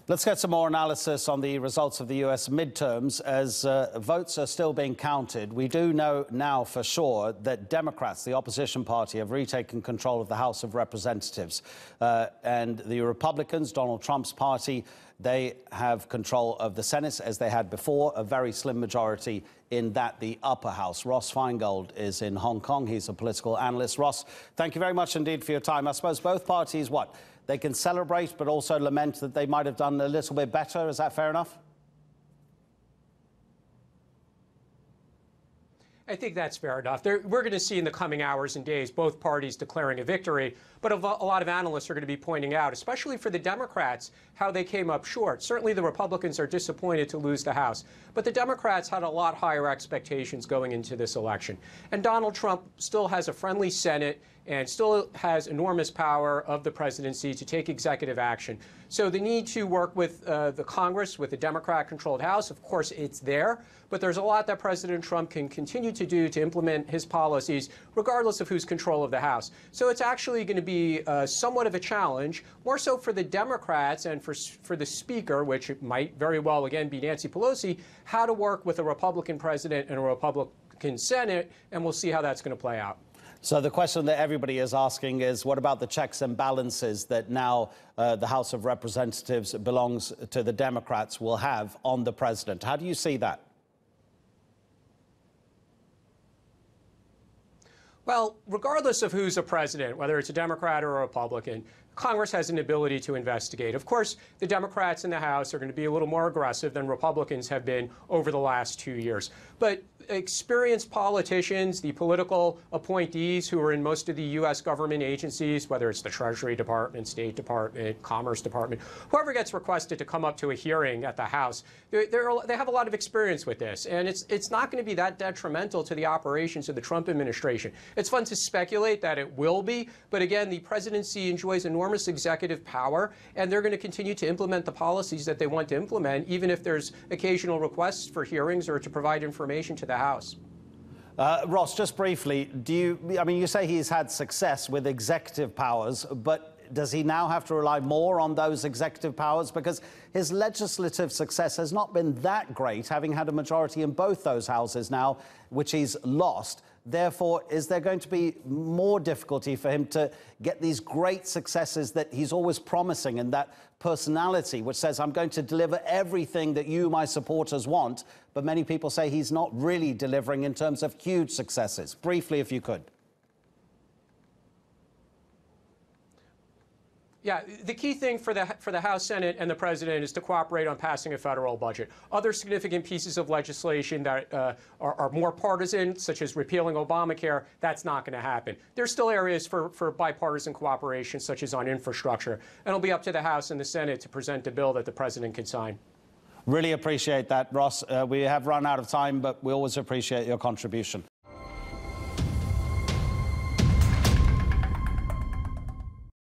Let's get some more analysis on the results of the US midterms. As votes are still being counted, we do know now for sure that Democrats, the opposition party, have retaken control of the House of Representatives. And the Republicans, Donald Trump's party, they have control of the Senate as they had before, a very slim majority in the upper house. Ross Feingold is in Hong Kong. He's a political analyst. Ross, thank you very much indeed for your time. I suppose both parties, they can celebrate, but also lament that they might have done a little bit better. Is that fair enough? I think that's fair enough. We're going to see in the coming hours and days both parties declaring a victory, but a lot of analysts are going to be pointing out, especially for the Democrats, how they came up short. Certainly the Republicans are disappointed to lose the House, but the Democrats had a lot higher expectations going into this election. And Donald Trump still has a friendly Senate and still has enormous power of the presidency to take executive action. So the need to work with the Congress, with the Democrat-controlled House, of course, it's there. But there's a lot that President Trump can continue to do to implement his policies, regardless of who's control of the House. So it's actually going to be somewhat of a challenge, more so for the Democrats and for the Speaker, which might very well, again, be Nancy Pelosi, how to work with a Republican president and a Republican Senate, and we'll see how that's going to play out. So the question that everybody is asking is, what about the checks and balances that now the House of Representatives belongs to the Democrats will have on the president? How do you see that? Well, regardless of who's a president, whether it's a Democrat or a Republican, Congress has an ability to investigate. Of course, the Democrats in the House are going to be a little more aggressive than Republicans have been over the last 2 years. But experienced politicians, the political appointees who are in most of the U.S. government agencies, whether it's the Treasury Department, State Department, Commerce Department, whoever gets requested to come up to a hearing at the House, they have a lot of experience with this. And it's not going to be that detrimental to the operations of the Trump administration. It's fun to speculate that it will be, but again, the presidency enjoys enormous executive power, and they're going to continue to implement the policies that they want to implement, even if there's occasional requests for hearings or to provide information to the House. Ross, just briefly, you say he's had success with executive powers, but does he now have to rely more on those executive powers? Because his legislative success has not been that great, having had a majority in both those houses now, which he's lost. Therefore, is there going to be more difficulty for him to get these great successes that he's always promising, and that personality which says, I'm going to deliver everything that you, my supporters, want, but many people say he's not really delivering in terms of huge successes? Briefly, if you could. Yeah, the key thing for the House, Senate, and the President is to cooperate on passing a federal budget. Other significant pieces of legislation that are more partisan, such as repealing Obamacare, that's not going to happen. There's still areas for bipartisan cooperation, such as on infrastructure. And it'll be up to the House and the Senate to present a bill that the President can sign. Really appreciate that, Ross. We have run out of time, but we always appreciate your contribution.